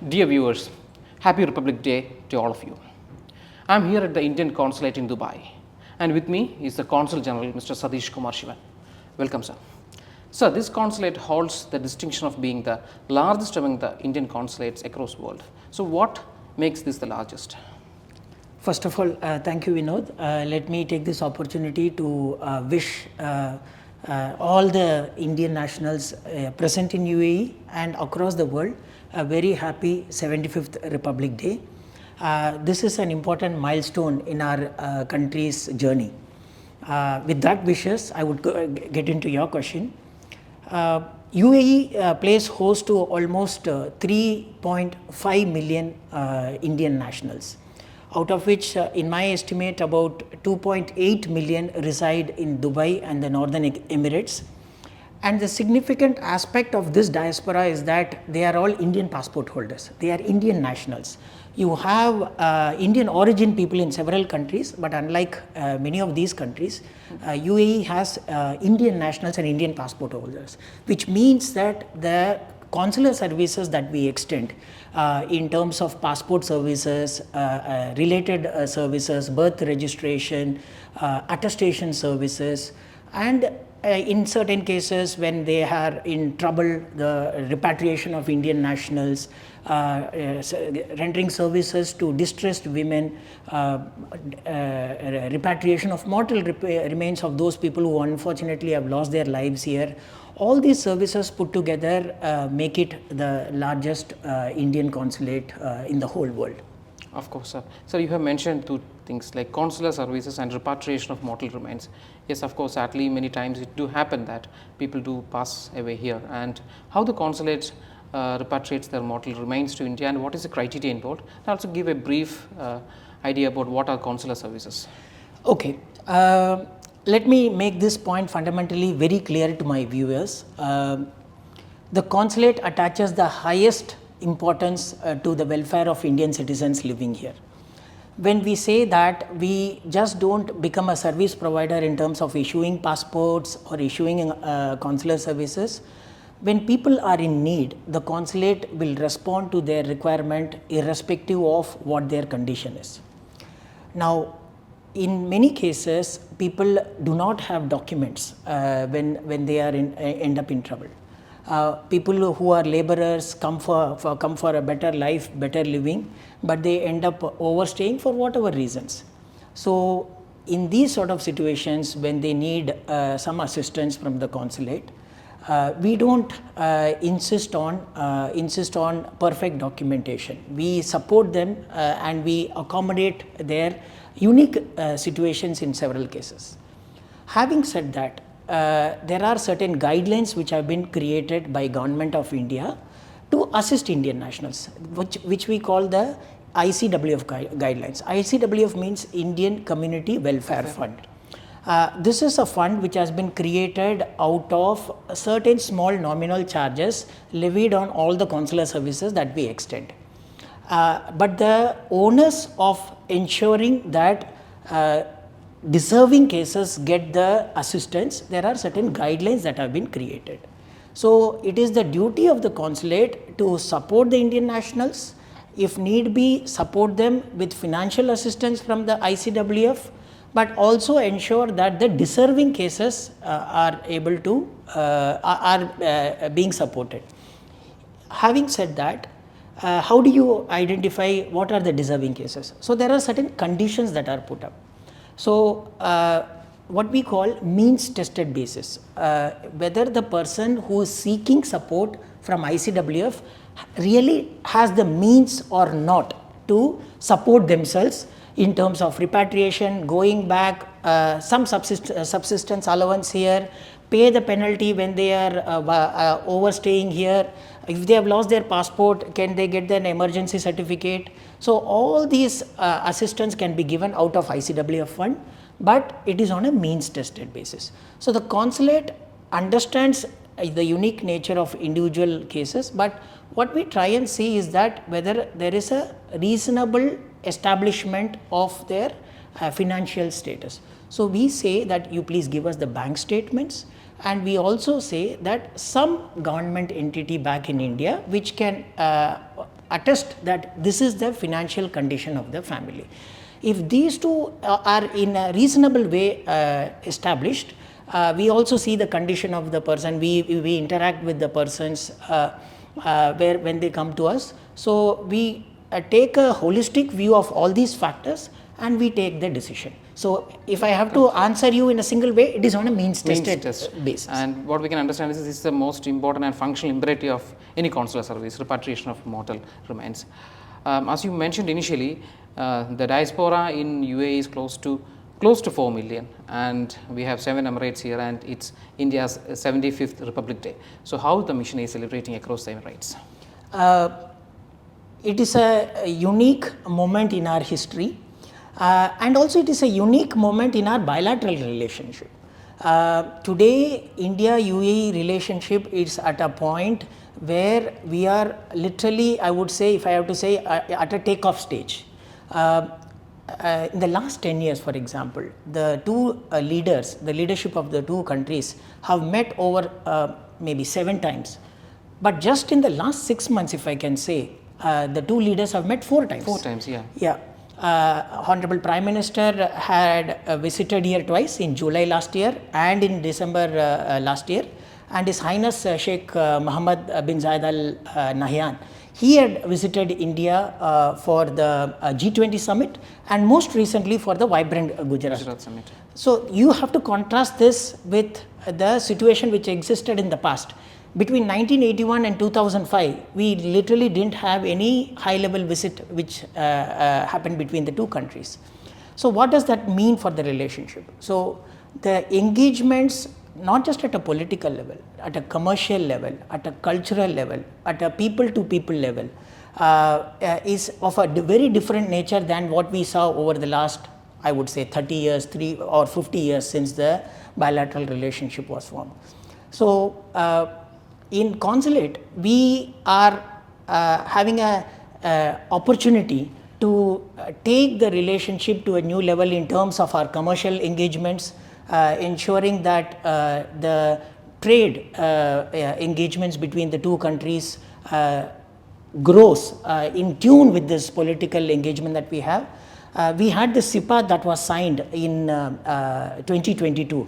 Dear viewers, happy Republic Day to all of you. I am here at the Indian Consulate in Dubai, and with me is the Consul General Mr. Satish Kumar Shivan. Welcome, sir. Sir, this consulate holds the distinction of being the largest among the Indian consulates across the world. So, what makes this the largest? First of all, thank you, Vinod. Let me take this opportunity to wish all the Indian nationals present in UAE and across the world a very happy 75th Republic Day. This is an important milestone in our country's journey. With that wishes, I would get into your question. UAE plays host to almost 3.5 million Indian nationals, out of which in my estimate about 2.8 million reside in Dubai and the Northern Emirates. And the significant aspect of this diaspora is that they are all Indian passport holders. They are Indian nationals. You have Indian origin people in several countries, but unlike many of these countries, UAE has Indian nationals and Indian passport holders, which means that the consular services that we extend in terms of passport services, related services, birth registration, attestation services, and in certain cases when they are in trouble, the repatriation of Indian nationals, rendering services to distressed women, repatriation of mortal remains of those people who unfortunately have lost their lives here. All these services put together make it the largest Indian consulate in the whole world. Of course, sir. So, you have mentioned two things like consular services and repatriation of mortal remains. Yes, of course, sadly many times it do happen that people do pass away here, and how the consulate repatriates their mortal remains to India and what is the criteria involved. And also give a brief idea about what are consular services. Okay. Let me make this point fundamentally very clear to my viewers. The consulate attaches the highest importance to the welfare of Indian citizens living here. When we say that we just don't become a service provider in terms of issuing passports or issuing consular services, when people are in need, the consulate will respond to their requirement irrespective of what their condition is. Now, in many cases, people do not have documents when they are end up in trouble. People who are laborers come for a better life, better living, but they end up overstaying for whatever reasons. So, in these sort of situations, when they need some assistance from the consulate, we don't insist on perfect documentation. We support them and we accommodate their unique situations in several cases. Having said that, there are certain guidelines which have been created by Government of India to assist Indian nationals, which we call the ICWF guidelines. ICWF means Indian Community Welfare Fund. This is a fund which has been created out of certain small nominal charges levied on all the consular services that we extend. But the onus of ensuring that deserving cases get the assistance, there are certain guidelines that have been created. So, it is the duty of the consulate to support the Indian nationals, if need be support them with financial assistance from the ICWF, but also ensure that the deserving cases are being supported. Having said that, how do you identify what are the deserving cases? So, there are certain conditions that are put up. So, what we call means tested basis, whether the person who is seeking support from ICWF really has the means or not to support themselves in terms of repatriation, going back, some subsistence allowance here, pay the penalty when they are overstaying here. If they have lost their passport, can they get an emergency certificate? So, all these assistance can be given out of ICWF fund, but it is on a means tested basis. So, the consulate understands the unique nature of individual cases, but what we try and see is that whether there is a reasonable establishment of their financial status. So, we say that you please give us the bank statements, and we also say that some government entity back in India which can attest that this is the financial condition of the family. If these two are in a reasonable way established, we also see the condition of the person. We interact with the persons when they come to us. So we take a holistic view of all these factors and we take the decision. So if I have to answer you in a single way, it is on a means tested basis. And what we can understand is this is the most important and functional imperative of any consular service, repatriation of mortal remains. As you mentioned initially, the diaspora in UAE is close to 4 million, and we have 7 Emirates here, and it's India's 75th Republic Day. So how the mission is celebrating across the Emirates? It is a unique moment in our history, and also it is a unique moment in our bilateral relationship. Today, India-UAE relationship is at a point where we are literally, I would say, if I have to say, at a takeoff stage. In the last 10 years, for example, the two leaders, the leadership of the two countries have met over maybe 7 times. But just in the last 6 months, if I can say, the two leaders have met 4 times. 4 times, yeah. Yeah. Honorable Prime Minister had visited here twice, in July last year and in December last year. And His Highness Sheikh Mohammed bin Zayed Al Nahyan, he had visited India for the G20 summit and most recently for the Vibrant Gujarat Summit. So you have to contrast this with the situation which existed in the past. Between 1981 and 2005, we literally didn't have any high-level visit which happened between the two countries. So what does that mean for the relationship? So the engagements, not just at a political level, at a commercial level, at a cultural level, at a people-to-people level, is of a very different nature than what we saw over the last, I would say, 30 years, 3 or 50 years since the bilateral relationship was formed. So in consulate, we are having a opportunity to take the relationship to a new level in terms of our commercial engagements, ensuring that the trade engagements between the two countries grows in tune with this political engagement that we have. We had the CIPA that was signed in 2022.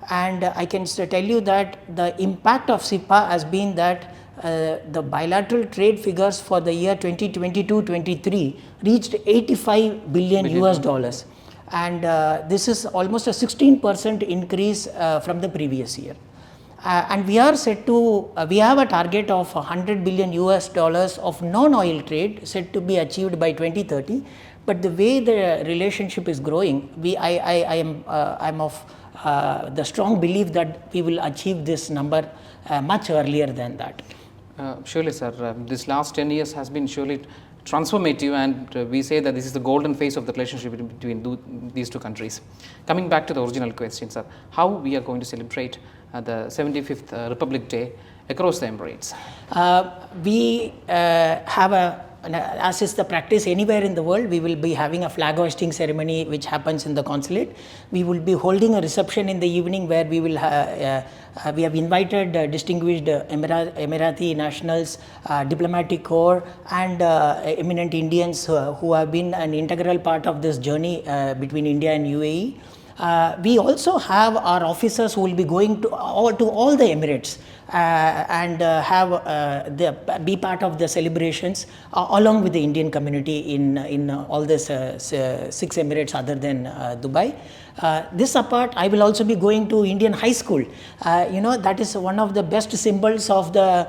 And I can tell you that the impact of CIPA has been that the bilateral trade figures for the year 2022-23 reached 85 billion US dollars. And this is almost a 16% increase from the previous year. And we are set to, we have a target of 100 billion US dollars of non-oil trade set to be achieved by 2030. But the way the relationship is growing, I'm of the strong belief that we will achieve this number much earlier than that. Surely, sir. This last 10 years has been surely transformative, and we say that this is the golden phase of the relationship between these two countries. Coming back to the original question, sir, how we are going to celebrate the 75th Republic Day across the Emirates? We have as is the practice anywhere in the world, we will be having a flag hoisting ceremony which happens in the consulate. We will be holding a reception in the evening where we will we have invited distinguished Emirati nationals, diplomatic corps, and eminent Indians who have been an integral part of this journey between India and UAE. We also have our officers who will be going to all the Emirates and be part of the celebrations along with the Indian community in all the 6 Emirates other than Dubai. This apart, I will also be going to Indian high school. That is one of the best symbols of the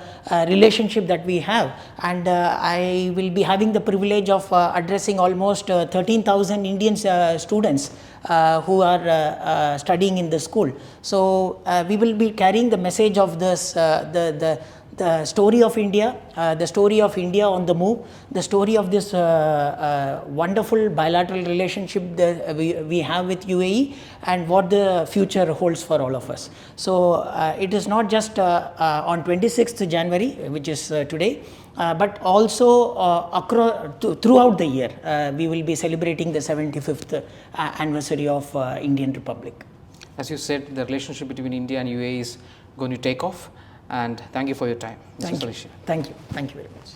relationship that we have, and I will be having the privilege of addressing almost 13,000 Indian students who are studying in the school. So we will be carrying the message of this, the story of India, the story of India on the move, the story of this wonderful bilateral relationship that we have with UAE, and what the future holds for all of us. So it is not just on 26th January, which is today, but also throughout the year, we will be celebrating the 75th anniversary of Indian Republic. As you said, the relationship between India and UAE is going to take off, and thank you for your time. Thank you. Thank you very much.